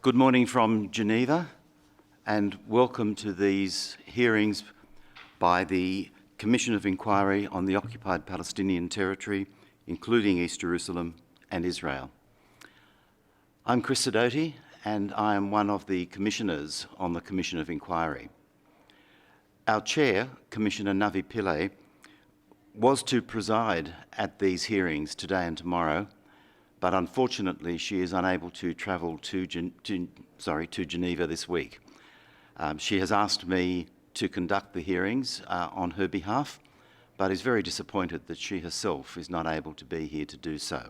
Good morning from Geneva, and welcome to these hearings by the Commission of Inquiry on the Occupied Palestinian Territory, including East Jerusalem and Israel. I'm Chris Sidoti, and I am one of the commissioners on the Commission of Inquiry. Our chair, Commissioner Navi Pillay, was to preside at these hearings today and tomorrow, but unfortunately she is unable to travel to Geneva this week. She has asked me to conduct the hearings on her behalf, but is very disappointed that she herself is not able to be here to do so.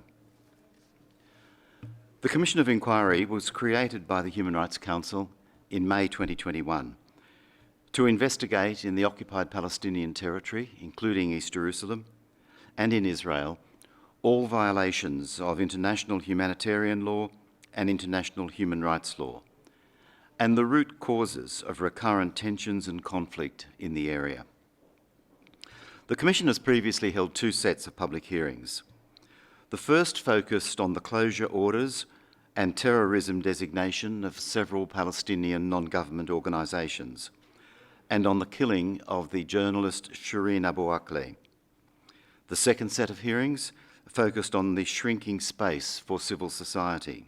The Commission of Inquiry was created by the Human Rights Council in May 2021 to investigate in the occupied Palestinian territory, including East Jerusalem, and in Israel, all violations of international humanitarian law and international human rights law, and the root causes of recurrent tensions and conflict in the area. The Commission has previously held two sets of public hearings. The first focused on the closure orders and terrorism designation of several Palestinian non-government organisations, and on the killing of the journalist Shireen Abu Akleh. The second set of hearings focused on the shrinking space for civil society.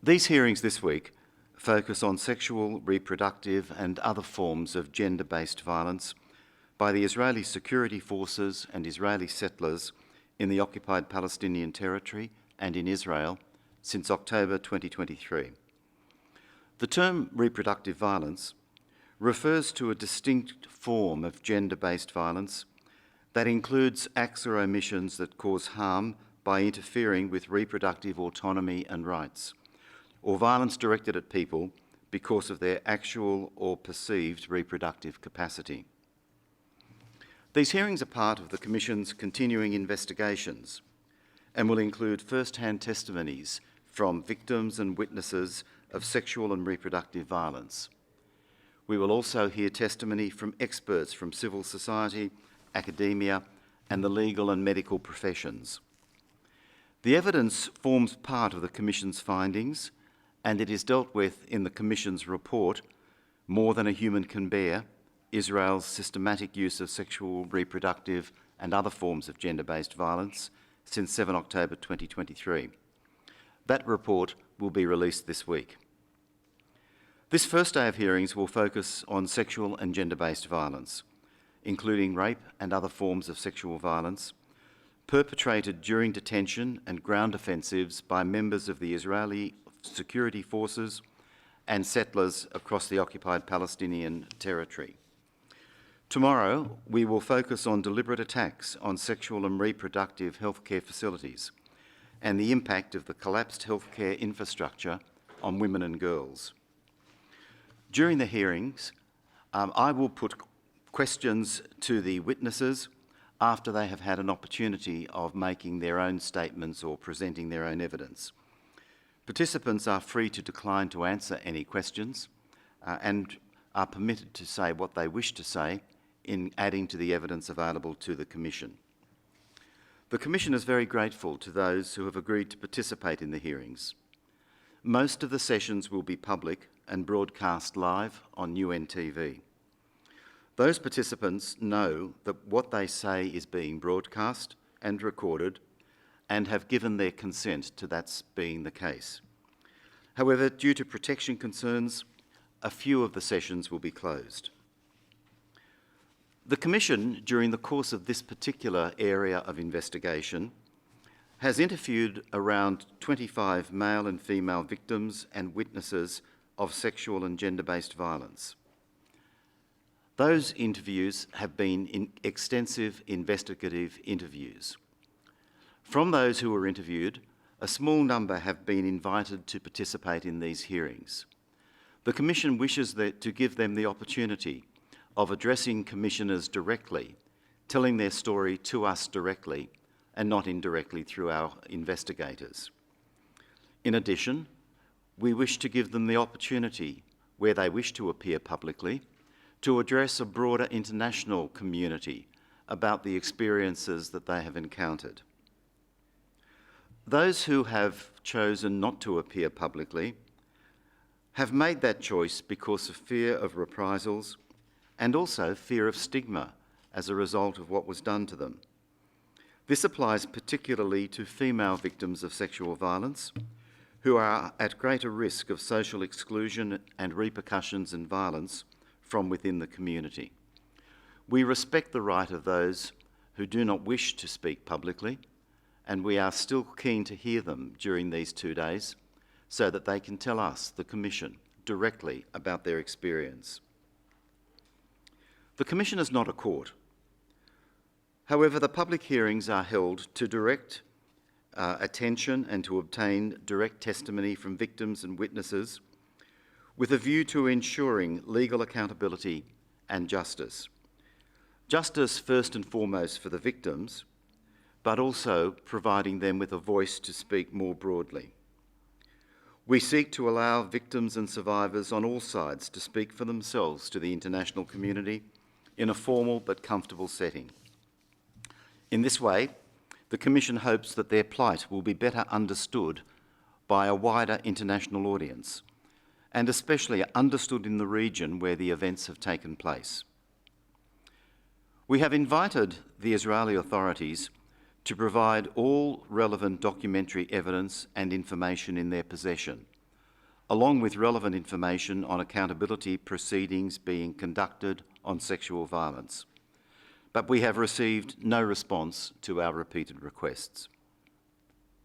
These hearings this week focus on sexual, reproductive and other forms of gender-based violence by the Israeli security forces and Israeli settlers in the occupied Palestinian territory and in Israel since October 2023. The term reproductive violence refers to a distinct form of gender-based violence that includes acts or omissions that cause harm by interfering with reproductive autonomy and rights, or violence directed at people because of their actual or perceived reproductive capacity. These hearings are part of the Commission's continuing investigations and will include first-hand testimonies from victims and witnesses of sexual and reproductive violence. We will also hear testimony from experts from civil society, academia, and the legal and medical professions. The evidence forms part of the Commission's findings, and it is dealt with in the Commission's report, More Than a Human Can Bear, Israel's Systematic Use of Sexual, Reproductive and Other Forms of Gender-Based Violence since 7 October 2023. That report will be released this week. This first day of hearings will focus on sexual and gender-based violence, including rape and other forms of sexual violence, perpetrated during detention and ground offensives by members of the Israeli security forces and settlers across the occupied Palestinian territory. Tomorrow, we will focus on deliberate attacks on sexual and reproductive healthcare facilities and the impact of the collapsed healthcare infrastructure on women and girls. During the hearings, I will put questions to the witnesses after they have had an opportunity of making their own statements or presenting their own evidence. Participants are free to decline to answer any questions and are permitted to say what they wish to say in adding to the evidence available to the Commission. The Commission is very grateful to those who have agreed to participate in the hearings. Most of the sessions will be public and broadcast live on UNTV. Those participants know that what they say is being broadcast and recorded and have given their consent to that being the case. However, due to protection concerns, a few of the sessions will be closed. The Commission, during the course of this particular area of investigation, has interviewed around 25 male and female victims and witnesses of sexual and gender-based violence. Those interviews have been extensive investigative interviews. From those who were interviewed, a small number have been invited to participate in these hearings. The Commission wishes to give them the opportunity of addressing commissioners directly, telling their story to us directly and not indirectly through our investigators. In addition, we wish to give them the opportunity, where they wish to appear publicly, to address a broader international community about the experiences that they have encountered. Those who have chosen not to appear publicly have made that choice because of fear of reprisals and also fear of stigma as a result of what was done to them. This applies particularly to female victims of sexual violence who are at greater risk of social exclusion and repercussions and violence from within the community. We respect the right of those who do not wish to speak publicly, and we are still keen to hear them during these 2 days so that they can tell us, the Commission, directly about their experience. The Commission is not a court. However, the public hearings are held to direct attention and to obtain direct testimony from victims and witnesses with a view to ensuring legal accountability and justice. Justice first and foremost for the victims, but also providing them with a voice to speak more broadly. We seek to allow victims and survivors on all sides to speak for themselves to the international community in a formal but comfortable setting. In this way, the Commission hopes that their plight will be better understood by a wider international audience, and especially understood in the region where the events have taken place. We have invited the Israeli authorities to provide all relevant documentary evidence and information in their possession, along with relevant information on accountability proceedings being conducted on sexual violence. But we have received no response to our repeated requests.